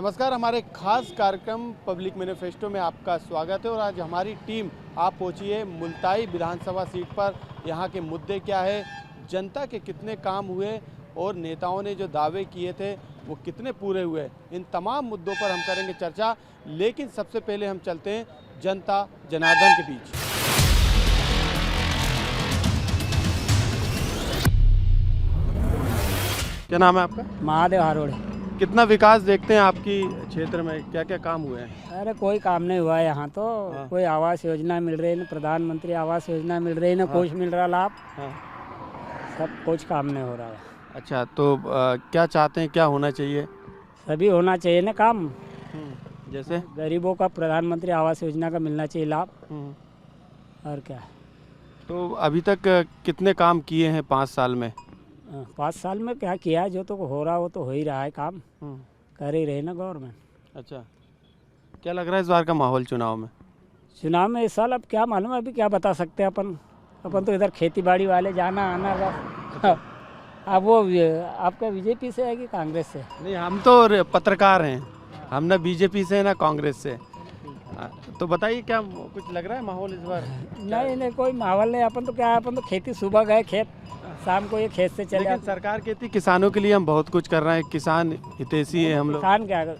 नमस्कार, हमारे खास कार्यक्रम पब्लिक मैनिफेस्टो में आपका स्वागत है। और आज हमारी टीम आप पहुंची है मुल्ताई विधानसभा सीट पर। यहां के मुद्दे क्या है, जनता के कितने काम हुए और नेताओं ने जो दावे किए थे वो कितने पूरे हुए, इन तमाम मुद्दों पर हम करेंगे चर्चा। लेकिन सबसे पहले हम चलते हैं जनता जनार्दन के बीच। क्या नाम है आपका? महादेव हारोड़े। कितना विकास देखते हैं आपकी क्षेत्र में, क्या क्या काम हुए हैं? अरे कोई काम नहीं हुआ है यहाँ तो। हाँ। कोई आवास योजना मिल रही है ना, प्रधानमंत्री आवास योजना मिल रही है ना, कुछ मिल रहा लाभ। हाँ। सब कुछ काम नहीं हो रहा है। अच्छा, तो क्या चाहते हैं, क्या होना चाहिए? सभी होना चाहिए ना काम। जैसे गरीबों का प्रधानमंत्री आवास योजना का मिलना चाहिए लाभ। और क्या। तो अभी तक कितने काम किए हैं 5 साल में? 5 साल में क्या किया है, जो तो हो रहा वो तो हो ही रहा है काम। कर ही रहे ना गवर्नमेंट। अच्छा, क्या लग रहा है इस बार का माहौल चुनाव में? चुनाव में इस साल अब क्या मालूम है, अभी क्या बता सकते हैं अपन तो इधर खेती बाड़ी वाले जाना आना बस। अब वो आपका बीजेपी से है कि कांग्रेस से? नहीं, हम तो पत्रकार हैं, हम ना बीजेपी से ना कांग्रेस से। तो बताइए, क्या कुछ लग रहा है माहौल इस बार? नहीं, कोई माहौल नहीं। अपन तो क्या है, अपन तो खेती सुबह गए खेत, शाम को ये खेत से चले। लेकिन सरकार कहती किसानों के लिए हम बहुत कुछ कर रहे हैं, किसान हितैषी है हम लोग। किसान क्या,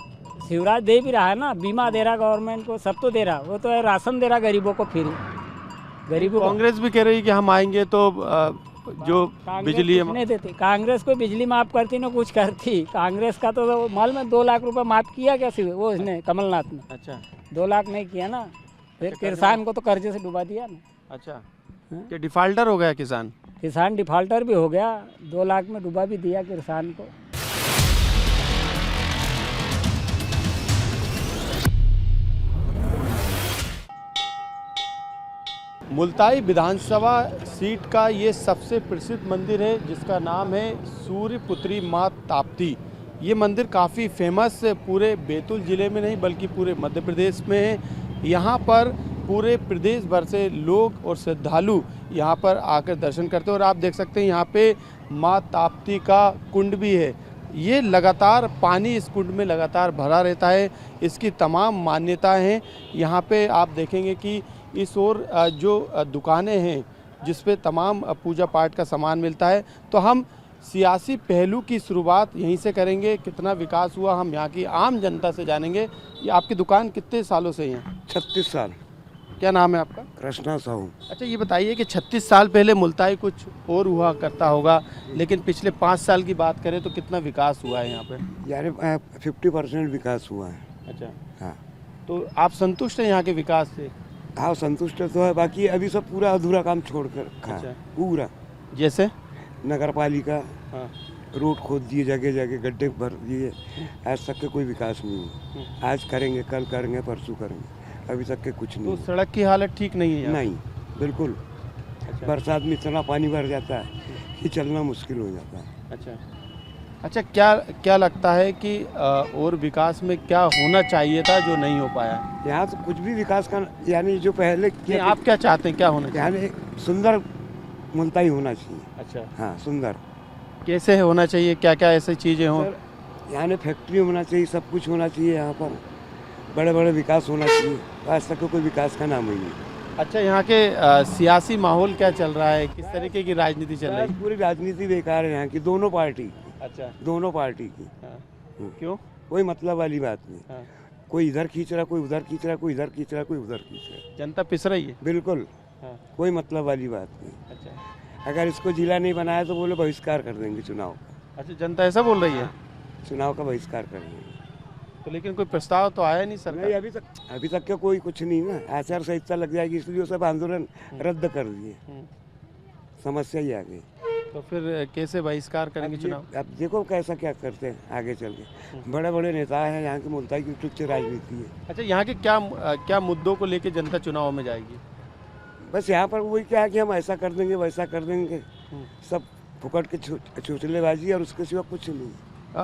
शिवराज दे भी रहा है ना, बीमा दे रहा गवर्नमेंट को, सब तो दे रहा। वो तो है राशन दे रहा गरीबों को फ्री। गरीबों को कांग्रेस भी कह रही है कि हम आएंगे तो जो बिजली नहीं देती। कांग्रेस को बिजली माफ करती ना कुछ करती। कांग्रेस का तो माल में 2 लाख रुपए माफ किया क्या वो इसने, कमलनाथ ने? अच्छा, 2 लाख नहीं किया ना, फिर किसान को तो कर्जे से डुबा दिया ना। अच्छा, क्या डिफाल्टर हो गया किसान? किसान डिफाल्टर भी हो गया, 2 लाख में डुबा भी दिया किसान को। मुल्ताई विधानसभा सीट का ये सबसे प्रसिद्ध मंदिर है, जिसका नाम है सूर्यपुत्री माँ ताप्ती। ये मंदिर काफ़ी फेमस पूरे बैतूल ज़िले में नहीं बल्कि पूरे मध्य प्रदेश में है। यहाँ पर पूरे प्रदेश भर से लोग और श्रद्धालु यहाँ पर आकर दर्शन करते हैं। और आप देख सकते हैं यहाँ पे माँ ताप्ती का कुंड भी है। ये लगातार पानी इस कुंड में लगातार भरा रहता है। इसकी तमाम मान्यताएं हैं। यहाँ पे आप देखेंगे कि इस ओर जो दुकानें हैं जिस पे तमाम पूजा पाठ का सामान मिलता है। तो हम सियासी पहलू की शुरुआत यहीं से करेंगे। कितना विकास हुआ हम यहाँ की आम जनता से जानेंगे। ये आपकी दुकान कितने सालों से है? 36 साल। क्या नाम है आपका? कृष्णा साहू। अच्छा, ये बताइए कि 36 साल पहले मुल्ताई कुछ और हुआ करता होगा, लेकिन पिछले 5 साल की बात करें तो कितना विकास हुआ है यहाँ पे? यानी 50% विकास हुआ है। अच्छा, हाँ। तो आप संतुष्ट हैं यहाँ के विकास से? हाँ, संतुष्ट तो है, बाकी अभी सब पूरा अधूरा काम छोड़ कर रखा है। पूरा जैसे नगर पालिका हाँ। रोड खोद दिए, जगह जगह गड्ढे भर दिए, आज तक के कोई विकास नहीं हुआ। आज करेंगे, कल करेंगे, परसों करेंगे, अभी तक के कुछ नहीं। तो सड़क की हालत ठीक नहीं है यहाँ? नहीं, बिल्कुल। अच्छा। बरसात में इतना पानी भर जाता है कि चलना मुश्किल हो जाता है। अच्छा, क्या लगता है कि और विकास में क्या होना चाहिए था जो नहीं हो पाया? यहाँ तो कुछ भी विकास का, यानी जो पहले किया, आप क्या चाहते हैं, क्या होना चाहिए? यानी सुंदर मुल्ताई होना चाहिए। अच्छा, हाँ, सुंदर कैसे होना चाहिए, क्या क्या ऐसी चीज़ें हों? यहाँ ने फैक्ट्री होना चाहिए, सब कुछ होना चाहिए। यहाँ पर बड़े बड़े विकास होना चाहिए। आज तक कोई विकास का नाम ही नहीं। अच्छा, यहाँ के सियासी माहौल क्या चल रहा है, किस तरीके की राजनीति चल रही है? पूरी राजनीति बेकार है यहाँ की, दोनों पार्टी। अच्छा, दोनों पार्टी की। क्यों? कोई मतलब वाली बात नहीं। हाँ। कोई इधर खींच रहा, कोई उधर खींच रहा, कोई इधर खींच रहा, कोई उधर खींच रहा। जनता पिस रही है। बिल्कुल। हाँ। कोई मतलब वाली बात नहीं। अच्छा, अगर इसको जिला नहीं बनाया तो बोले बहिष्कार कर देंगे चुनाव का। अच्छा, जनता ऐसा बोल रही है? चुनाव का बहिष्कार कर देंगे। तो लेकिन कोई प्रस्ताव तो आया नहीं सरकार? नहीं, अभी तक का कोई कुछ नहीं ना। आचार संहिता लग जाएगी, इसलिए सब आंदोलन रद्द कर दिए। समस्या ही आ गई। तो फिर कैसे बहिष्कार करेंगे चुनाव? अब देखो कैसा क्या करते हैं आगे चल के। बड़े बड़े नेता हैं यहाँ के, मुल्ताई की उच्च राजनीति है। अच्छा, यहाँ के क्या मुद्दों को लेकर जनता चुनाव में जाएगी? बस यहाँ पर वही क्या है कि हम ऐसा कर देंगे, वैसा कर देंगे। सब फुकट के चोचलेबाजी, और उसके सिवा कुछ नहीं।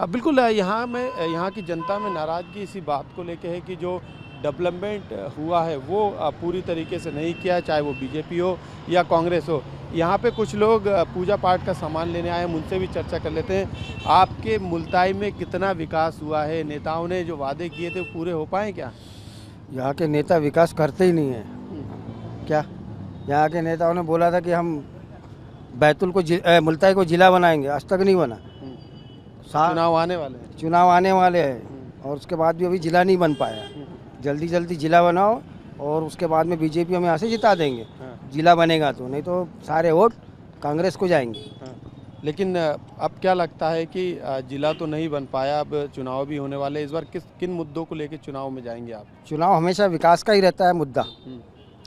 बिल्कुल। यहाँ की जनता में नाराज़गी इसी बात को लेकर है कि जो डेवलपमेंट हुआ है वो पूरी तरीके से नहीं किया, चाहे वो बीजेपी हो या कांग्रेस हो। यहाँ पे कुछ लोग पूजा पाठ का सामान लेने आए हैं, उनसे भी चर्चा कर लेते हैं। आपके मुल्ताई में कितना विकास हुआ है? नेताओं ने जो वादे किए थे वो पूरे हो पाए क्या? यहाँ के नेता विकास करते ही नहीं है क्या। यहाँ के नेताओं ने बोला था कि हम बैतूल को मुल्ताई को जिला बनाएंगे, आज तक नहीं बना। चुनाव आने वाले हैं। चुनाव आने वाले हैं और उसके बाद भी अभी जिला नहीं बन पाया। जल्दी जल्दी जिला बनाओ और उसके बाद में बीजेपी हमें यहाँ से जिता देंगे। जिला बनेगा तो, नहीं तो सारे वोट कांग्रेस को जाएंगे। लेकिन अब क्या लगता है कि जिला तो नहीं बन पाया, अब चुनाव भी होने वाले, इस बार किन मुद्दों को लेकर चुनाव में जाएंगे आप? चुनाव हमेशा विकास का ही रहता है मुद्दा,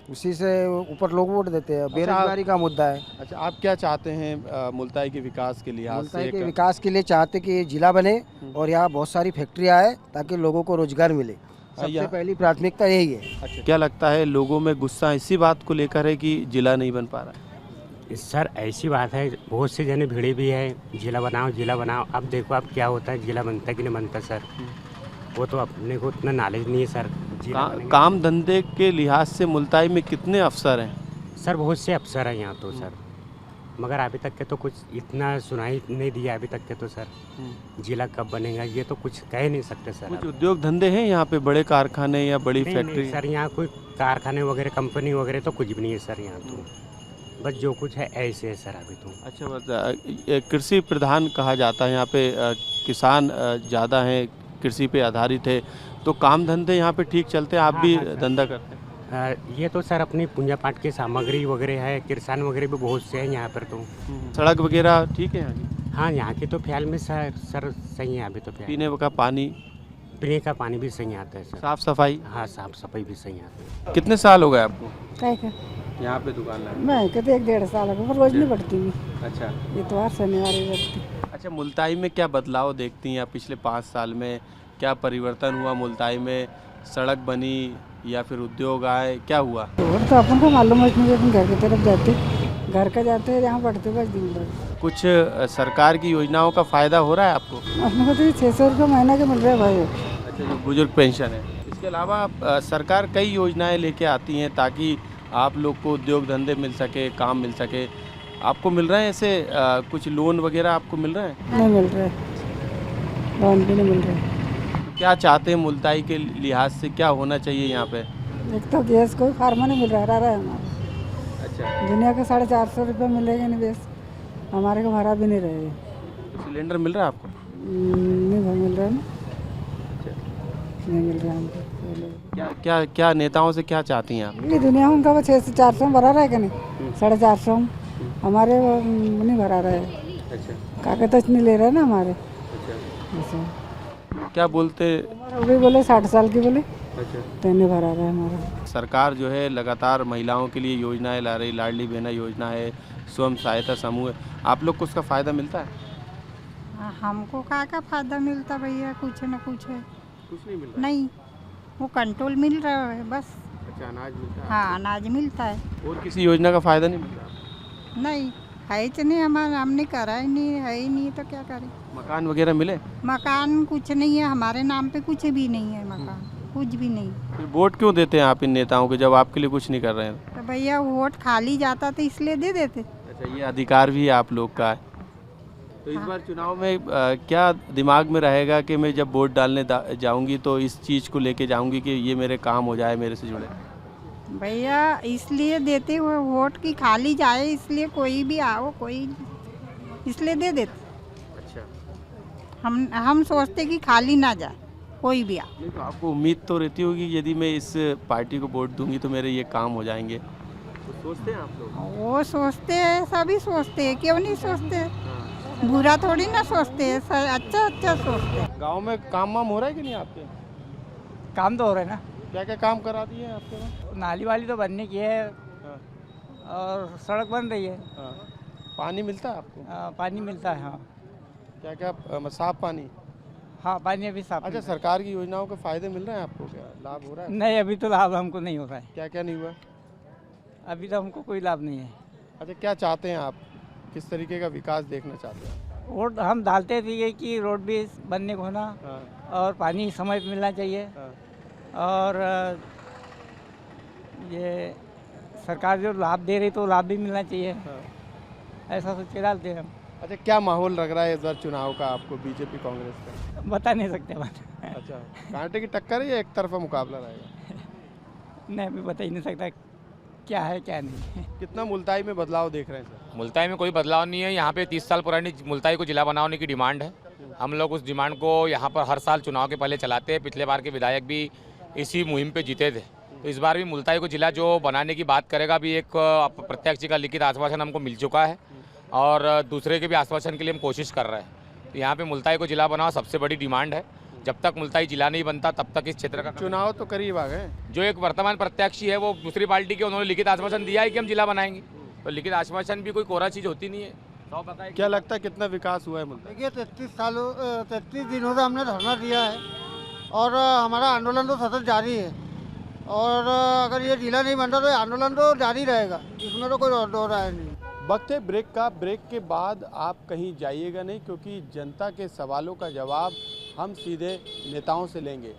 उसी से ऊपर लोग वोट देते हैं। बेरोजगारी का मुद्दा है। अच्छा, आप क्या चाहते हैं मुल्ताई के विकास के लिहाज से? मुल्ताई के विकास के लिए चाहते कि ये जिला बने और यहाँ बहुत सारी फैक्ट्रियाँ आए ताकि लोगों को रोजगार मिले। सबसे पहली प्राथमिकता यही है। अच्छा, क्या लगता है लोगों में गुस्सा इसी बात को लेकर है कि जिला नहीं बन पा रहा है? सर ऐसी बात है, बहुत से जने भिड़े भी है, जिला बनाओ जिला बनाओ। अब देखो अब क्या होता है, जिला बनता है कि नहीं बनता सर, वो तो अपने को उतना नॉलेज नहीं है सर। काम धंधे के लिहाज से मुल्ताई में कितने अफसर हैं? सर बहुत से अफसर हैं यहाँ तो सर, मगर अभी तक के तो कुछ इतना सुनाई नहीं दिया अभी तक के तो सर। जिला कब बनेगा ये तो कुछ कह नहीं सकते सर। कुछ उद्योग धंधे हैं यहाँ पे, बड़े कारखाने या बड़ी फैक्ट्री? सर यहाँ कोई कारखाने वगैरह कंपनी वगैरह तो कुछ भी नहीं है सर यहाँ तो, बस जो कुछ है ऐसे है सर अभी तो। अच्छा, बस कृषि प्रधान कहा जाता है यहाँ पे, किसान ज़्यादा हैं, कृषि पे आधारित है, तो काम धंधे यहाँ पे ठीक चलते हैं? आप भी धंधा करते हैं? ये तो सर अपनी पूजा पाठ की सामग्री वगैरह है, किसान वगैरह भी बहुत से हैं यहाँ पर तो। सड़क वगैरह ठीक है यहाँ की? हाँ यहाँ की तो ख्याल में सर सही है अभी तो। पीने का पानी? पीने का पानी भी सही आता है सर। साफ सफाई? हाँ साफ सफाई भी सही आती है। कितने साल हो गए आपको क्या यहाँ पे दुकान लगाए? मैं कहते 1-1.5 साल हो गए, रोज नहीं बढ़ती हुई। अच्छा, इतवार शनिवार ही बढ़ती। अच्छा, मुल्ताई में क्या बदलाव देखती हैं आप पिछले 5 साल में? क्या परिवर्तन हुआ मुल्ताई में? सड़क बनी या फिर उद्योग आए, क्या हुआ? और तो अपन को मालूम है, इसमें अपन घर की तरफ जाते, घर का जाते हैं, यहाँ बढ़ते बस दिन भर। कुछ सरकार की योजनाओं का फ़ायदा हो रहा है आपको? अपने को तो 600 रुपये महीना के मिल रहे हैं भाई। अच्छा, जो बुजुर्ग पेंशन है। इसके अलावा सरकार कई योजनाएं लेके आती हैं ताकि आप लोग को उद्योग धंधे मिल सके, काम मिल सके। आपको मिल रहे हैं ऐसे कुछ लोन वगैरह आपको मिल रहे हैं? नहीं मिल रहे, लोन भी नहीं मिल रहे। क्या चाहते हैं मुल्ताई के लिहाज से, क्या होना चाहिए यहाँ पे? एक तो गैस कोई फार्मा नहीं मिल रहा है हमारा। अच्छा, दुनिया के 450 रुपये मिलेगा नहीं गैस, हमारे को भरा भी नहीं रहे। तो सिलेंडर मिल रहा है आपको? नहीं मिल रहा है ना, नहीं मिल रहा हमको। क्या क्या क्या नेताओं से क्या चाहती हैं आप? ये दुनिया में उनका वो 600-400 में भरा रहा है कि नहीं, 450 में हमारे वो नहीं भरा रहा है। अच्छा, कागज नहीं ले रहे हैं ना हमारे। अच्छा, ऐसे क्या बोलते? अभी बोले 60 साल की बोले, अच्छा, तो नहीं भरा रहा है हमारा। सरकार जो है लगातार महिलाओं के लिए योजनाएं ला रही, लाडली बहना योजना है, स्वयं सहायता समूह है, आप लोग को उसका फ़ायदा मिलता है? हमको का फ़ायदा मिलता भैया, कुछ न कुछ है। कुछ नहीं मिल रहा? नहीं, वो कंट्रोल मिल रहा है बस। अच्छा, अनाज मिलता है? हाँ अनाज मिलता है। और किसी योजना का फ़ायदा नहीं मिल रहा? नहीं है ही नहीं, हमारा हमने करा ही नहीं, है ही नहीं तो क्या करें। मकान वगैरह मिले? मकान कुछ नहीं है हमारे नाम पे, कुछ भी नहीं है मकान, कुछ भी नहीं। फिर वोट क्यों देते हैं आप इन नेताओं को जब आपके लिए कुछ नहीं कर रहे हैं? तो भैया वोट खाली जाता तो इसलिए दे देते। अच्छा, ये अधिकार भी आप लोग का है। तो इस बार चुनाव में क्या दिमाग में रहेगा कि मैं जब वोट डालने जाऊंगी तो इस चीज़ को लेके जाऊंगी कि ये मेरे काम हो जाए, मेरे से जुड़े? भैया इसलिए देते हुए वोट की खाली जाए, इसलिए कोई भी आओ कोई, इसलिए दे देते। अच्छा, हम सोचते कि खाली ना जाए कोई भी आ। नहीं तो आपको उम्मीद तो रहती होगी यदि मैं इस पार्टी को वोट दूंगी तो मेरे ये काम हो जाएंगे, तो सोचते हैं आप लोग? वो सोचते हैं, सभी सोचते हैं, क्यों नहीं सोचते? बुरा थोड़ी ना सोचते हैं, अच्छा अच्छा सोचते हैं। गांव में काम वाम हो रहा है कि नहीं आपके? काम तो हो रहा है ना, क्या क्या काम करा दिए हैं आपके वहाँ? नाली वाली तो बनने की है हाँ, और सड़क बन रही है। हाँ। पानी मिलता है आपको? पानी मिलता है। हाँ क्या क्या साफ पानी? हाँ पानी अभी साफ अच्छा, सरकार की योजनाओं के फायदे मिल रहे हैं आपको? क्या लाभ हो रहा है? नहीं, अभी तो लाभ हमको नहीं हो रहा है। क्या क्या नहीं हुआ? अभी तो हमको कोई लाभ नहीं है। अच्छा, क्या चाहते हैं आप, किस तरीके का विकास देखना चाहते हैं? वोट हम डालते थे कि रोड भी बनने को होना हाँ, और पानी समय पे मिलना चाहिए हाँ, और ये सरकार जो लाभ दे रही तो लाभ भी मिलना चाहिए, ऐसा सोच के डालते हैं हम। अच्छा, क्या माहौल लग रहा है इस बार चुनाव का आपको बीजेपी कांग्रेस का? बता नहीं सकते बात। अच्छा, कांटे की टक्कर है या एक तरफा मुकाबला रहेगा? नहीं, अभी बता ही नहीं सकता क्या है क्या नहीं। कितना मुल्ताई में बदलाव देख रहे हैं सर? मुल्ताई में कोई बदलाव नहीं है। यहाँ पे 30 साल पुरानी मुल्ताई को जिला बनाने की डिमांड है। हम लोग उस डिमांड को यहाँ पर हर साल चुनाव के पहले चलाते हैं। पिछले बार के विधायक भी इसी मुहिम पे जीते थे, तो इस बार भी मुल्ताई को जिला जो बनाने की बात करेगा। भी एक प्रत्यक्ष जी का लिखित आश्वासन हमको मिल चुका है और दूसरे के भी आश्वासन के लिए हम कोशिश कर रहे हैं। तो यहाँ पे मुल्ताई को जिला बनाओ सबसे बड़ी डिमांड है। जब तक मुल्ताई जिला नहीं बनता तब तक इस क्षेत्र का चुनाव तो करीब आ गए। जो एक वर्तमान प्रत्याशी है वो दूसरी पार्टी के, उन्होंने लिखित आश्वासन दिया है कि हम जिला बनाएंगे, तो लिखित आश्वासन भी कोई कोरा चीज़ होती नहीं है। क्या लगता है कितना विकास हुआ है मुल्ताई? देखिए 33 दिनों से हमने धरना दिया है और हमारा आंदोलन तो सतत जारी है और अगर ये जिला नहीं बनता तो आंदोलन तो जारी रहेगा, इसमें तो कोई दो राय नहीं। वक्त है ब्रेक का। ब्रेक के बाद आप कहीं जाइएगा नहीं, क्योंकि जनता के सवालों का जवाब हम सीधे नेताओं से लेंगे।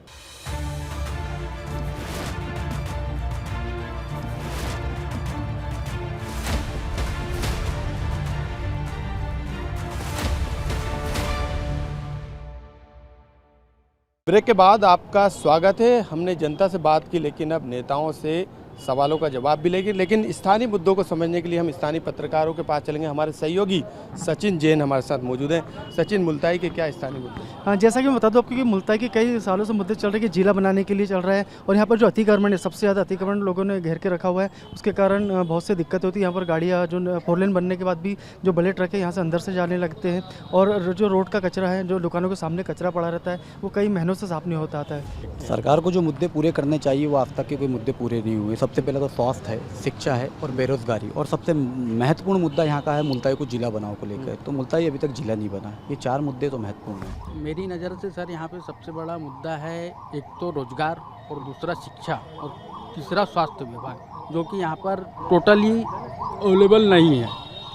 ब्रेक के बाद आपका स्वागत है। हमने जनता से बात की, लेकिन अब नेताओं से सवालों का जवाब भी लेंगे। लेकिन स्थानीय मुद्दों को समझने के लिए हम स्थानीय पत्रकारों के पास चलेंगे। हमारे सहयोगी सचिन जैन हमारे साथ मौजूद हैं। सचिन, मुल्ताई के क्या स्थानीय मुद्दे? हाँ, जैसा कि मैं बता दूं आपको कि मुल्ताई के कई सालों से मुद्दे चल रहे हैं कि जिला बनाने के लिए चल रहा है और यहाँ पर जो अतिक्रमण है, सबसे ज़्यादा अतिक्रमण लोगों ने घेर के रखा हुआ है। उसके कारण बहुत सी दिक्कत होती है। यहाँ पर गाड़ियाँ जो 4 लेन बनने के बाद भी जो बड़े ट्रक है यहाँ से अंदर से जाने लगते हैं और जो रोड का कचरा है, जो दुकानों के सामने कचरा पड़ा रहता है, वो कई महीनों से साफ नहीं होता आता है। सरकार को जो मुद्दे पूरे करने चाहिए वो आज तक के कोई मुद्दे पूरे नहीं हुए। सबसे पहले तो स्वास्थ्य है, शिक्षा है और बेरोजगारी, और सबसे महत्वपूर्ण मुद्दा यहाँ का है मुल्ताई को जिला बनाओ को लेकर। तो मुल्ताई अभी तक जिला नहीं बना। ये 4 मुद्दे तो महत्वपूर्ण हैं। मेरी नज़र से सर यहाँ पे सबसे बड़ा मुद्दा है एक तो रोजगार और दूसरा शिक्षा और तीसरा स्वास्थ्य विभाग, जो कि यहाँ पर टोटली अवेलेबल नहीं है।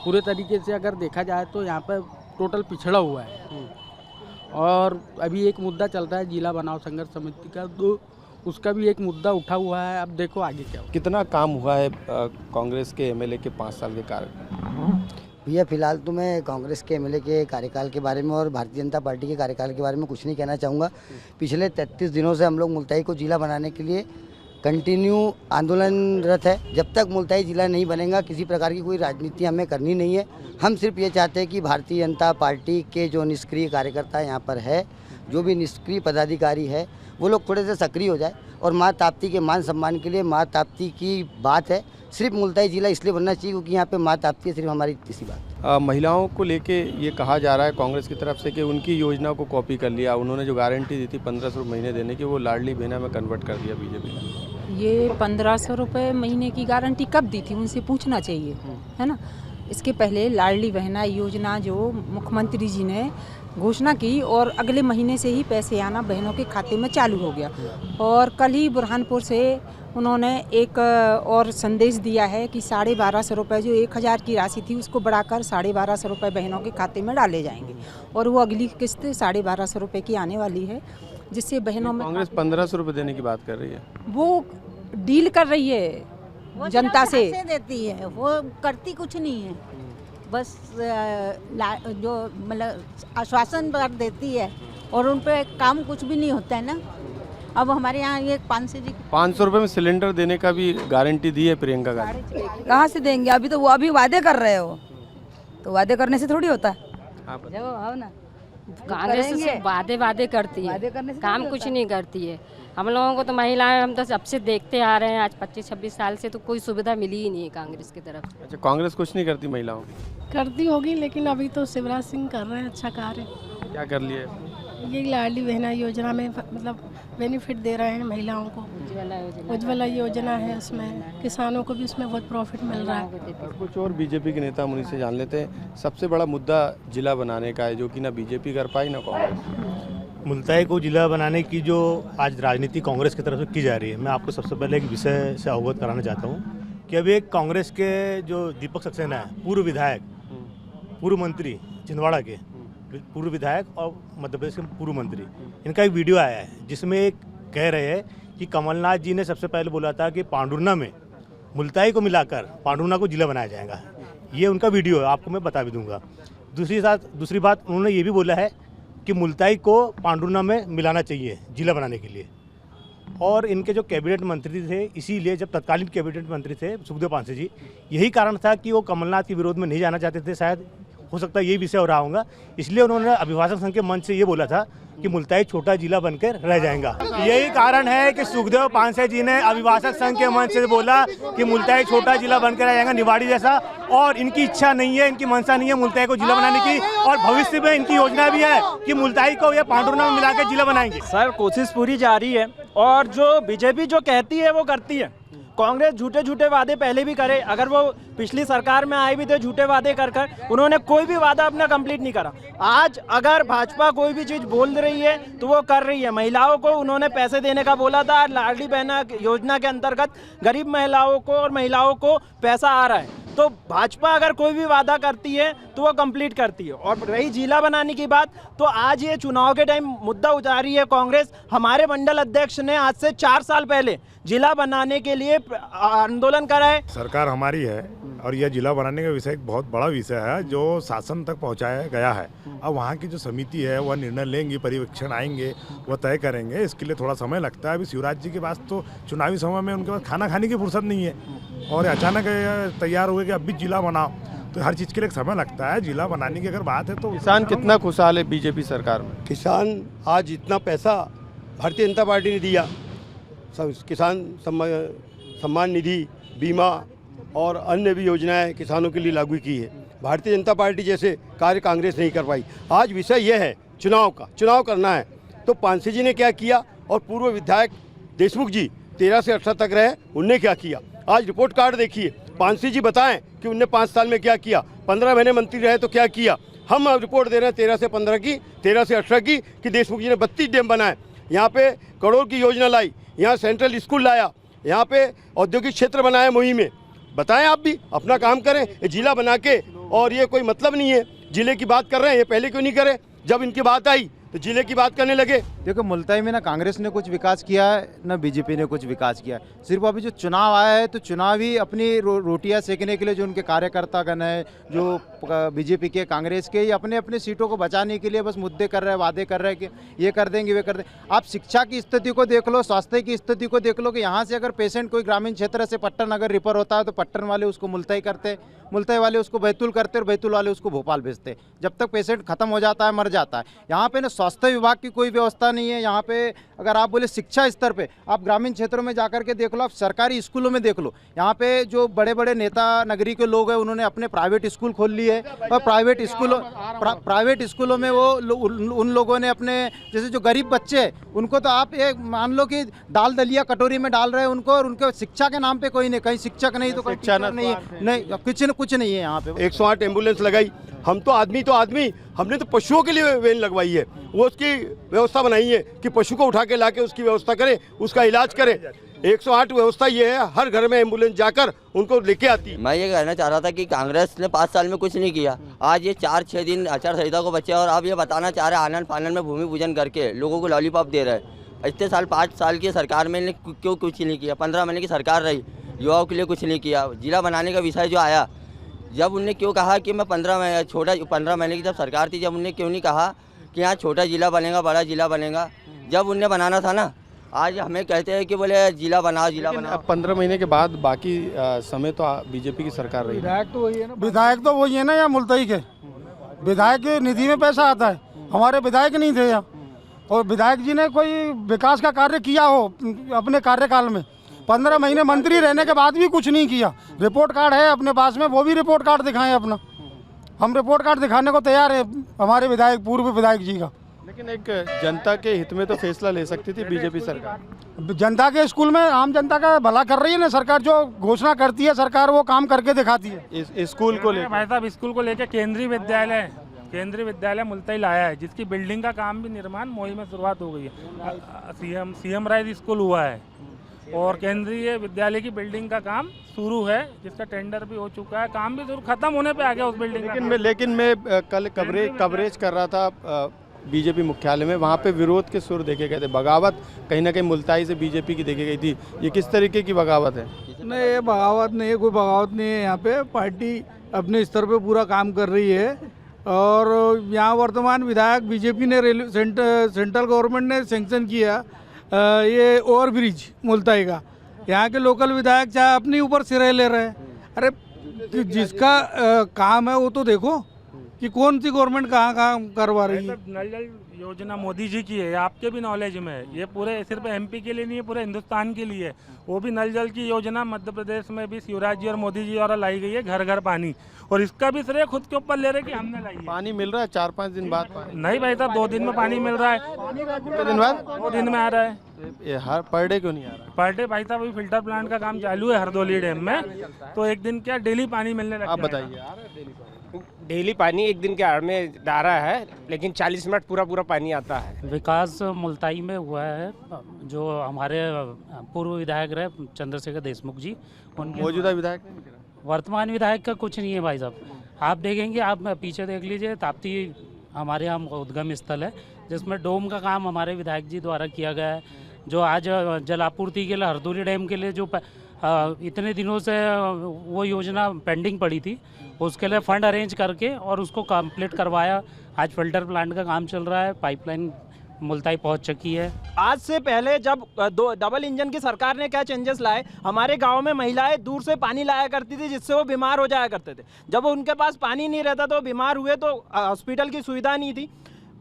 पूरे तरीके से अगर देखा जाए तो यहाँ पर टोटल पिछड़ा हुआ है। और अभी एक मुद्दा चल रहा है जिला बनाओ संघर्ष समिति का, तो उसका भी एक मुद्दा उठा हुआ है। अब देखो आगे क्या हो। कितना काम हुआ है कांग्रेस के एमएलए के 5 साल के कार्यकाल? भैया फिलहाल तो मैं कांग्रेस के एमएलए के कार्यकाल के बारे में और भारतीय जनता पार्टी के कार्यकाल के बारे में कुछ नहीं कहना चाहूँगा। पिछले 33 दिनों से हम लोग मुल्ताई को जिला बनाने के लिए कंटिन्यू आंदोलनरत है। जब तक मुल्ताई जिला नहीं बनेगा किसी प्रकार की कोई राजनीति हमें करनी नहीं है। हम सिर्फ ये चाहते हैं कि भारतीय जनता पार्टी के जो निष्क्रिय कार्यकर्ता यहाँ पर है, जो भी निष्क्रिय पदाधिकारी है, वो लोग थोड़े से सक्रिय हो जाए। और माँ ताप्ती के मान सम्मान के लिए माँ ताप्ती की बात है, सिर्फ मुल्ताई जिला इसलिए बनना चाहिए क्योंकि यहाँ पे माँ ताप्ती है, सिर्फ हमारी इसी बात। महिलाओं को लेके ये कहा जा रहा है कांग्रेस की तरफ से कि उनकी योजना को कॉपी कर लिया। उन्होंने जो गारंटी दी थी 1500 महीने देने की, वो लाडली बहना में कन्वर्ट कर दिया बीजेपी ने। ये 1500 रुपये महीने की गारंटी कब दी थी, उनसे पूछना चाहिए, है ना। इसके पहले लाडली बहना योजना जो मुख्यमंत्री जी ने घोषणा की और अगले महीने से ही पैसे आना बहनों के खाते में चालू हो गया। और कल ही बुरहानपुर से उन्होंने एक और संदेश दिया है कि 1250 रुपये जो 1000 की राशि थी उसको बढ़ाकर 1250 रुपये बहनों के खाते में डाले जाएंगे और वो अगली किस्त 1250 रुपये की आने वाली है, जिससे बहनों में कांग्रेस 1500 रुपये देने की बात कर रही है। वो डील कर रही है जनता से देती है, वो करती कुछ नहीं है, बस जो मतलब आश्वासन पर देती है और उन पर काम कुछ भी नहीं होता है ना। अब हमारे यहाँ ये 500 रुपये में सिलेंडर देने का भी गारंटी दी है प्रियंका गांधी। कहाँ से देंगे? अभी तो वो अभी वादे कर रहे हो, तो वादे करने से थोड़ी होता है। जब हो ना कांग्रेस सिर्फ वादे करती है, काम कुछ नहीं करती है। हम लोगों को तो महिलाएं, हम तो जब से देखते आ रहे हैं आज 25-26 साल से, तो कोई सुविधा मिली ही नहीं है कांग्रेस की तरफ। अच्छा, कांग्रेस कुछ नहीं करती महिलाओं की? करती होगी, लेकिन अभी तो शिवराज सिंह कर रहे हैं अच्छा कार्य। क्या कर लिए? ये लाडली बहना योजना में मतलब बेनिफिट दे रहे हैं महिलाओं को। उज्ज्वला योजना है, उसमें किसानों को भी उसमें बहुत प्रॉफिट मिल रहा है। कुछ और बीजेपी के नेता मुनि से जान लेते हैं। सबसे बड़ा मुद्दा जिला बनाने का है, जो कि ना बीजेपी कर पाई ना कांग्रेस। मुल्ताई को जिला बनाने की जो आज राजनीति कांग्रेस की तरफ से की जा रही है, मैं आपको सबसे पहले एक विषय से अवगत कराना चाहता हूँ कि अभी एक कांग्रेस के जो दीपक सक्सेना है, पूर्व विधायक, पूर्व मंत्री छिंदवाड़ा के पूर्व विधायक और मध्य प्रदेश के पूर्व मंत्री, इनका एक वीडियो आया है जिसमें एक कह रहे हैं कि कमलनाथ जी ने सबसे पहले बोला था कि पांडुर्ना में मुल्ताई को मिलाकर पांडुना को जिला बनाया जाएगा। ये उनका वीडियो है, आपको मैं बता भी दूंगा। दूसरी बात उन्होंने ये भी बोला है कि मुल्ताई को पांडुना में मिलाना चाहिए जिला बनाने के लिए। और इनके जो कैबिनेट मंत्री थे, इसीलिए जब तत्कालीन कैबिनेट मंत्री थे सुखदेव पांसे जी, यही कारण था कि वो कमलनाथ के विरोध में नहीं जाना चाहते थे, शायद हो सकता है यही विषय हो रहा होगा। इसलिए उन्होंने अभिभाषक संघ के मंच से ये बोला था कि मुल्ताई छोटा जिला बनकर रह जाएगा। यही कारण है कि सुखदेव पांसे जी ने अभिभाषक संघ के मंच से बोला कि मुल्ताई छोटा जिला बनकर रह जाएगा, निवाड़ी जैसा। और इनकी इच्छा नहीं है, इनकी मंशा नहीं है मुल्ताई को जिला बनाने की, और भविष्य में इनकी योजना भी है कि मुल्ताई को या पांडुना में मिलाकर जिला बनाएंगे। सर कोशिश पूरी जारी है, और जो बीजेपी जो कहती है वो करती है। कांग्रेस झूठे झूठे वादे पहले भी करे, अगर वो पिछली सरकार में आए भी थे झूठे वादे कर उन्होंने कोई भी वादा अपना कंप्लीट नहीं करा। आज अगर भाजपा कोई भी चीज़ बोल रही है तो वो कर रही है। महिलाओं को उन्होंने पैसे देने का बोला था, लाडली बहना योजना के अंतर्गत गरीब महिलाओं को और महिलाओं को पैसा आ रहा है। तो भाजपा अगर कोई भी वादा करती है तो वो कंप्लीट करती है। और रही जिला बनाने की बात, तो आज ये चुनाव के टाइम मुद्दा उठा रही है कांग्रेस। हमारे मंडल अध्यक्ष ने आज से 4 साल पहले जिला बनाने के लिए आंदोलन करा है। सरकार हमारी है और यह जिला बनाने का विषय एक बहुत बड़ा विषय है जो शासन तक पहुंचाया गया है। अब वहाँ की जो समिति है वह निर्णय लेंगी, पर्यवेक्षण आएंगे, वह तय करेंगे। इसके लिए थोड़ा समय लगता है। अभी शिवराज जी के पास तो चुनावी समय में उनके पास खाना खाने की फुर्सत नहीं है, और अचानक तैयार हुए कि अब भी जिला बनाओ, तो हर चीज़ के लिए समय लगता है। जिला बनाने की अगर बात है तो किसान कितना खुशहाल है बीजेपी सरकार में? किसान आज इतना पैसा भारतीय जनता पार्टी ने दिया, किसान सम्मान निधि, बीमा और अन्य भी योजनाएं किसानों के लिए लागू की है। भारतीय जनता पार्टी जैसे कार्य कांग्रेस नहीं कर पाई। आज विषय यह है चुनाव का, चुनाव करना है तो पांसे जी ने क्या किया और पूर्व विधायक देशमुख जी 13 से 18 तक रहे, उनने क्या किया। आज रिपोर्ट कार्ड देखिए, पांसे जी बताएं कि उनने 5 साल में क्या किया, 15 महीने मंत्री रहे तो क्या किया। हम अब रिपोर्ट दे रहे हैं 13 से 15 की, 13 से 18 की, कि देशमुख जी ने 32 डैम बनाए, यहाँ पे करोड़ की योजना लाई, यहाँ सेंट्रल स्कूल लाया, यहाँ पे औद्योगिक क्षेत्र बनाया मुहिम में। बताएं आप भी अपना काम करें। ये जिला बना के, और ये कोई मतलब नहीं है जिले की बात कर रहे हैं, ये पहले क्यों नहीं करे? जब इनकी बात आई तो जिले की बात करने लगे। देखो मुल्ताई में ना कांग्रेस ने कुछ विकास किया है ना बीजेपी ने कुछ विकास किया है। सिर्फ अभी जो चुनाव आया है तो चुनाव ही अपनी रोटियां सेकने के लिए जो उनके कार्यकर्ता गण है, जो बीजेपी के कांग्रेस के, अपने अपने सीटों को बचाने के लिए बस मुद्दे कर रहे हैं, वादे कर रहे हैं कि ये कर देंगे वे कर देंगे। आप शिक्षा की स्थिति को देख लो, स्वास्थ्य की स्थिति को देख लो कि यहाँ से अगर पेशेंट कोई ग्रामीण क्षेत्र से पट्टन अगर रिफर होता है तो पट्टन वाले उसको मुल्ताई करते, मुल्ताई वाले उसको बैतूल करते और बैतूल वाले उसको भोपाल भेजते। जब तक पेशेंट खत्म हो जाता है, मर जाता है। यहाँ पे ना स्वास्थ्य विभाग की कोई व्यवस्था नहीं है। यहाँ पे अगर आप बोले शिक्षा स्तर पे, आप ग्रामीण क्षेत्रों में जाकर के देख लो, आप सरकारी स्कूलों में देख लो, यहाँ पे जो बड़े बड़े नेता नगरी के लोग हैं उन्होंने अपने प्राइवेट स्कूल खोल लिए, और प्राइवेट स्कूलों में वो उन लोगों ने अपने, जैसे जो गरीब बच्चे हैं उनको तो आप एक मान लो कि दाल दलिया कटोरी में डाल रहे हैं उनको, और उनके शिक्षा के नाम पे कोई नहीं, कहीं शिक्षक नहीं तो कोई टीचर नहीं, कुछ नहीं है यहाँ पे। 108 एम्बुलेंस लगाई। हम तो आदमी, हमने तो पशुओं के लिए वैन लगवाई है, वो उसकी व्यवस्था बनाई है कि पशु को उठा के लाके उसकी व्यवस्था करें, उसका इलाज करें। 108 व्यवस्था ये है, हर घर में एम्बुलेंस जाकर उनको लेके आती है। मैं ये कहना चाह रहा था कि कांग्रेस ने 5 साल में कुछ नहीं किया, आज ये 4-6 दिन आचार संहिता को बचे, और अब ये बताना चाह रहे हैं आनंद फानंद में भूमि पूजन करके लोगों को लॉलीपॉप दे रहे हैं। इतने साल 5 साल की सरकार में क्यों कुछ नहीं किया? 15 महीने की सरकार रही, युवाओं के लिए कुछ नहीं किया। जिला बनाने का विषय जो आया, जब उनने क्यों कहा कि मैं 15 महीने की जब सरकार थी, जब उनने क्यों नहीं कहा कि यहाँ छोटा जिला बनेगा, बड़ा जिला बनेगा? जब उनने बनाना था ना, आज हमें कहते हैं कि बोले जिला बनाओ, जिला बनाओ। 15 महीने के बाद बाकी समय तो बीजेपी की सरकार रही। विधायक तो वही है ना, विधायक तो वही है ना। यहाँ मुल्ताई के विधायक के निधि में पैसा आता है, हमारे विधायक नहीं थे यहाँ, और विधायक जी ने कोई विकास का कार्य किया हो अपने कार्यकाल में? 15 महीने मंत्री रहने के बाद भी कुछ नहीं किया। रिपोर्ट कार्ड है अपने पास में, वो भी रिपोर्ट कार्ड दिखाएं अपना। हम रिपोर्ट कार्ड दिखाने को तैयार है हमारे विधायक, पूर्व विधायक जी का। लेकिन एक जनता के हित में तो फैसला ले सकती थी बीजेपी सरकार। जनता के स्कूल में आम जनता का भला कर रही है ना सरकार। जो घोषणा करती है सरकार वो काम करके दिखाती है। स्कूल को लेकर भाई साहब, स्कूल को लेकर केंद्रीय विद्यालय मुल्ताई लाया है, जिसकी बिल्डिंग का काम भी निर्माण मुहिम में शुरुआत हो गई है। सीएम राइज स्कूल हुआ है और केंद्रीय विद्यालय की बिल्डिंग का काम शुरू है, जिसका टेंडर भी हो चुका है, काम भी शुरू खत्म होने पे आ गया उस बिल्डिंग। लेकिन मैं कल कवरेज कर रहा था बीजेपी मुख्यालय में, वहाँ पे विरोध के सुर देखे गए थे। बगावत कहीं ना कहीं मुल्ताई से बीजेपी की देखी गई थी। ये किस तरीके की बगावत है? नहीं, ये बगावत नहीं है, कोई बगावत नहीं है। यहाँ पे पार्टी अपने स्तर पे पूरा काम कर रही है और यहाँ वर्तमान विधायक बीजेपी ने सेंट्रल गवर्नमेंट ने सैंक्शन किया ये ओवर ब्रिज मुल्ताई का। यहाँ के लोकल विधायक चाहे अपने ऊपर सिरे ले रहे हैं। अरे जिसका काम है वो तो देखो कि कौन सी गवर्नमेंट कहाँ काम करवा रही है। नल जल योजना मोदी जी की है, आपके भी नॉलेज में है। ये पूरे सिर्फ एमपी के लिए नहीं है, पूरे हिंदुस्तान के लिए। वो भी नल जल की योजना मध्य प्रदेश में भी शिवराज जी और मोदी जी द्वारा लाई गई है, घर घर पानी। और इसका भी श्रेय खुद के ऊपर ले रहे कि हमने लाई है। पानी मिल रहा है 4-5 दिन बाद पानी? नहीं भाई साहब, 2 दिन में पानी मिल रहा है। कितने दिन बाद? 2 दिन में आ रहा है। ये हर पर डे क्यों नहीं आ रहा? पर डे भाई साहब, अभी फिल्टर प्लांट का काम चालू है हरदोली डैम में, तो एक दिन क्या डेली पानी मिलने लगा। आप बताइए। डेली पानी एक दिन के आड़ में आ रहा है, लेकिन 40 मिनट पूरा पानी आता है। विकास मुल्ताई में हुआ है, जो हमारे पूर्व विधायक रहे चंद्रशेखर देशमुख जी, उनके मौजूदा विधायक, वर्तमान विधायक का कुछ नहीं है भाई साहब। आप देखेंगे, आप पीछे देख लीजिए, ताप्ती हमारे यहाँ उद्गम स्थल है जिसमें डोम का काम हमारे विधायक जी द्वारा किया गया है। जो आज जल आपूर्ति के लिए हरदोली डैम के लिए जो इतने दिनों से वो योजना पेंडिंग पड़ी थी, उसके लिए फंड अरेंज करके और उसको कंप्लीट करवाया। आज फिल्टर प्लांट का काम चल रहा है, पाइपलाइन मुल्ताई पहुंच चुकी है। आज से पहले जब डबल इंजन की सरकार ने क्या चेंजेस लाए, हमारे गांव में महिलाएं दूर से पानी लाया करती थी जिससे वो बीमार हो जाया करते थे। जब उनके पास पानी नहीं रहता तो बीमार हुए तो हॉस्पिटल की सुविधा नहीं थी,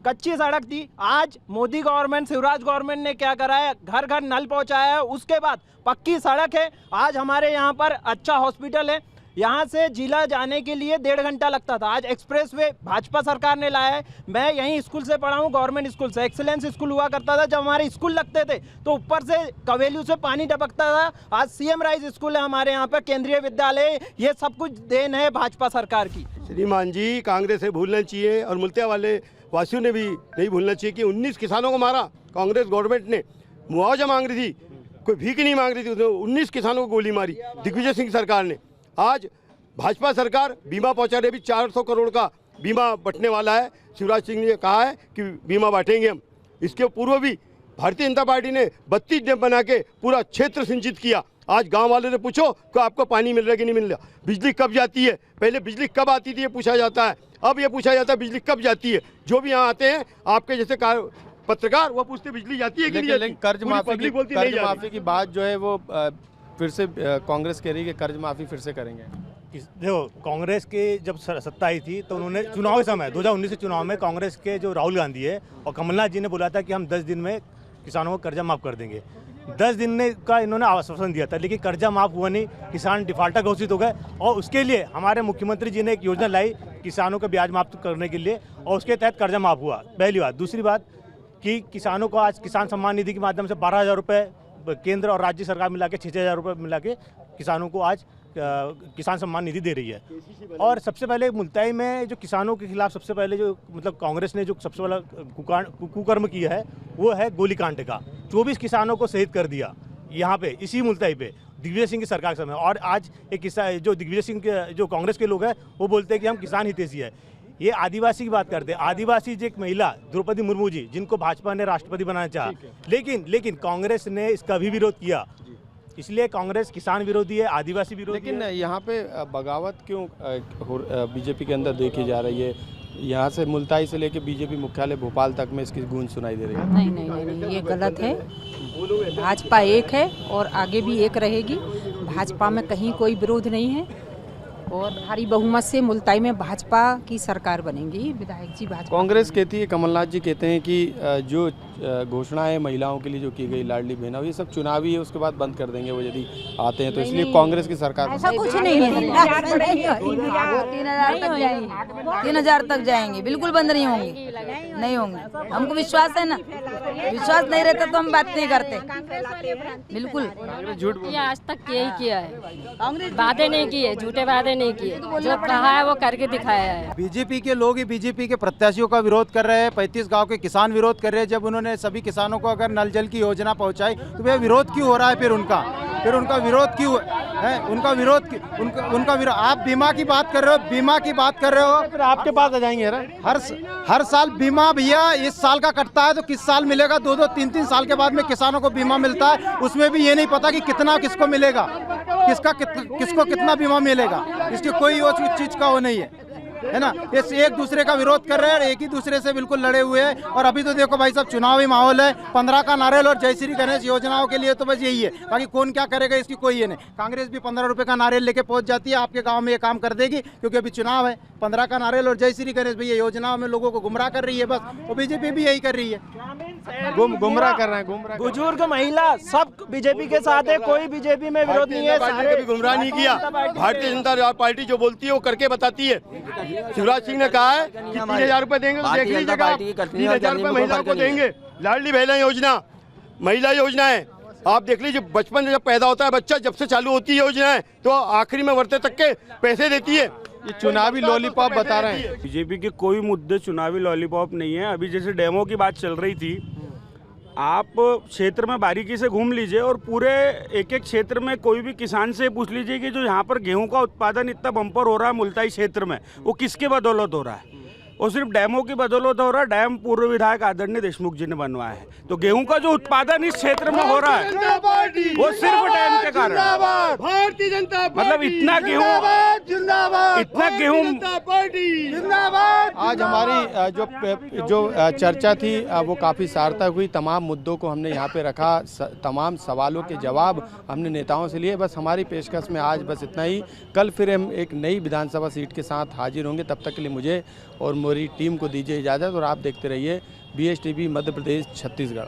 कच्ची सड़क थी। आज मोदी गवर्नमेंट, शिवराज गवर्नमेंट ने क्या करा है, घर घर नल पहुंचाया है, उसके बाद पक्की सड़क है। आज हमारे यहाँ पर अच्छा हॉस्पिटल है। यहाँ से जिला जाने के लिए 1.5 घंटा लगता था, आज एक्सप्रेसवे भाजपा सरकार ने लाया है। मैं यहीं स्कूल से पढ़ा हूँ, गवर्नमेंट स्कूल से। एक्सीलेंस स्कूल हुआ करता था, जब हमारे स्कूल लगते थे तो ऊपर से कवेलू से पानी टपकता था। आज सीएम राइज स्कूल है हमारे यहाँ पर, केंद्रीय विद्यालय। ये सब कुछ देन है भाजपा सरकार की। श्रीमान जी, कांग्रेस से भूलना चाहिए और मुल्तिया वाले वासियों ने भी नहीं भूलना चाहिए कि 19 किसानों को मारा कांग्रेस गवर्नमेंट ने। मुआवजा मांग रही थी, कोई भीख नहीं मांग रही थी, 19 किसानों को गोली मारी दिग्विजय सिंह सरकार ने। आज भाजपा सरकार बीमा पहुंचा रही, 400 करोड़ का बीमा बंटने वाला है। शिवराज सिंह ने कहा है कि बीमा बांटेंगे हम। इसके पूर्व भी भारतीय जनता पार्टी ने 32 डैम बना के पूरा क्षेत्र सिंचित किया। आज गांव वाले से पूछो कि आपको पानी मिल रहा है कि नहीं मिल रहा, बिजली कब जाती है। पहले बिजली कब आती थी ये पूछा जाता है, अब ये पूछा जाता है बिजली कब जाती है। जो भी यहाँ आते हैं आपके जैसे पत्रकार, वो पूछते बिजली जाती है कि नहीं जाती। कर्ज माफी की बात जो है वो फिर से कांग्रेस कह रही है कि कर्ज माफी फिर से करेंगे। देखो, कांग्रेस की जब सत्ता आई थी तो उन्होंने चुनाव के समय 2019 के चुनाव में कांग्रेस के जो राहुल गांधी है और कमलनाथ जी ने बोला था कि हम 10 दिन में किसानों को कर्जा माफ़ कर देंगे। 10 दिन का इन्होंने आश्वासन दिया था, लेकिन कर्जा माफ़ हुआ नहीं, किसान डिफाल्टर घोषित हो गए। और उसके लिए हमारे मुख्यमंत्री जी ने एक योजना लाई किसानों का ब्याज माफ़ करने के लिए, और उसके तहत कर्जा माफ़ हुआ। पहली बात। दूसरी बात कि किसानों को आज किसान सम्मान निधि के माध्यम से 12,000 रुपये केंद्र और राज्य सरकार मिला के 6,000 रुपये मिला के किसानों को आज किसान सम्मान निधि दे रही है। और सबसे पहले मुल्ताई में जो किसानों के खिलाफ सबसे पहले जो कांग्रेस ने जो सबसे बड़ा कुकर्म किया है वो है गोलीकांड का। 24 किसानों को शहीद कर दिया यहाँ पे, इसी मुल्ताई पे, दिग्विजय सिंह की सरकार के समय। और आज एक किसान जो दिग्विजय सिंह के जो कांग्रेस के लोग हैं वो बोलते हैं कि हम किसान हितैषी है। ये आदिवासी की बात करते हैं। आदिवासी जो एक महिला द्रौपदी मुर्मू जी, जिनको भाजपा ने राष्ट्रपति बनाना चाहा, लेकिन कांग्रेस ने इसका भी विरोध किया। इसलिए कांग्रेस किसान विरोधी है, आदिवासी विरोधी। लेकिन यहाँ पे बगावत क्यों बीजेपी के अंदर देखी जा रही है? यहाँ से मुल्ताई से लेके बीजेपी मुख्यालय भोपाल तक में इसकी गूंज सुनाई दे रही है। नहीं, ये गलत है। भाजपा एक है और आगे भी एक रहेगी। भाजपा में कहीं कोई विरोध नहीं है और भारी बहुमत से मुल्ताई में भाजपा की सरकार बनेगी। विधायक जी भाजपा। कांग्रेस कहती है, कमलनाथ जी कहते हैं कि जो घोषणाएं महिलाओं के लिए जो की गई लाडली बहना, ये सब चुनावी है, उसके बाद बंद कर देंगे वो यदि आते हैं तो। इसलिए कांग्रेस की सरकार ऐसा कुछ नहीं है। 3,000 तक जाएंगे, बिल्कुल बंद नहीं होंगे, नहीं होंगे। हमको विश्वास है ना, विश्वास नहीं रहता तो हम बात नहीं करते। बिल्कुल झूठ आज तक यही किया है, वादे नहीं किए, झूठे वादे नहीं किए, जो कहा है वो करके दिखाया है। बीजेपी के लोग ही बीजेपी के प्रत्याशियों का विरोध कर रहे हैं। 35 गांव के किसान विरोध कर रहे हैं। जब उन्होंने सभी किसानों को अगर नल जल की योजना पहुंचाई तो भैया विरोध क्यों हो रहा है? फिर उनका विरोध क्यों है? उनका विरोध आप बीमा की बात कर रहे हो, बीमा की बात कर रहे हो, फिर आपके पास आ जाएंगे। हर साल बीमा भैया इस साल का कटता है तो किस साल मिलेगा? 2-2, 3-3 साल के बाद में किसानों को बीमा मिलता है, उसमें भी ये नहीं पता कि कितना किसको मिलेगा। किसको कितना बीमा मिलेगा, इसकी कोई उस चीज़ का वो नहीं है ना। ये एक दूसरे का विरोध कर रहे हैं, एक ही दूसरे से बिल्कुल लड़े हुए हैं। और अभी तो देखो भाई साहब, चुनावी माहौल है, 15 का नारियल और जय श्री गणेश योजनाओं के लिए तो बस यही है, बाकी कौन क्या करेगा इसकी कोई ये नहीं। कांग्रेस भी 15 रुपए का नारियल लेके पहुंच जाती है, आपके गांव में ये काम कर देगी, क्योंकि अभी चुनाव है। 15 का नारियल और जय श्री गणेश भैया योजनाओं में लोगों को गुमराह कर रही है बस, और बीजेपी भी यही कर रही है, गुमराह कर रहे हैं। बुजुर्ग, महिला सब बीजेपी के साथ है, कोई बीजेपी में विरोध नहीं है। कभी गुमराह नहीं किया। भारतीय जनता पार्टी जो बोलती है वो करके बताती है। शिवराज सिंह ने कहा है कि 3,000 रुपए देंगे तो देख लीजिएगा, 3,000 रुपए महिलाओं को देंगे। लाडली बहना योजना, महिला योजना है, आप देख लीजिए। बचपन में जब पैदा होता है बच्चा, जब से चालू होती है योजना है तो आखिरी में वर्ते तक के पैसे देती है। ये चुनावी लॉलीपॉप बता रहे हैं। बीजेपी के कोई मुद्दे चुनावी लॉलीपॉप नहीं है। अभी जैसे डेमो की बात चल रही थी, आप क्षेत्र में बारीकी से घूम लीजिए और पूरे एक एक क्षेत्र में कोई भी किसान से पूछ लीजिए कि जो यहाँ पर गेहूं का उत्पादन इतना बम्पर हो रहा है मुल्ताई क्षेत्र में, वो किसके बदौलत हो रहा है। वो सिर्फ डैमों की बदौलत हो रहा है। डैम पूर्व विधायक आदरणीय देशमुख जी ने बनवाया है, तो गेहूं का जो उत्पादन इस क्षेत्र में हो रहा है वो सिर्फ डैम के कारण। भारतीय जनता मतलब इतना गेहूं आज हमारी जो चर्चा थी वो काफ़ी सार्थक हुई। तमाम मुद्दों को हमने यहाँ पे रखा, तमाम सवालों के जवाब हमने नेताओं से लिए। बस हमारी पेशकश में आज बस इतना ही। कल फिर हम एक नई विधानसभा सीट के साथ हाजिर होंगे। तब तक के लिए मुझे और मेरी टीम को दीजिए इजाज़त, और आप देखते रहिए BSTV मध्य प्रदेश छत्तीसगढ़।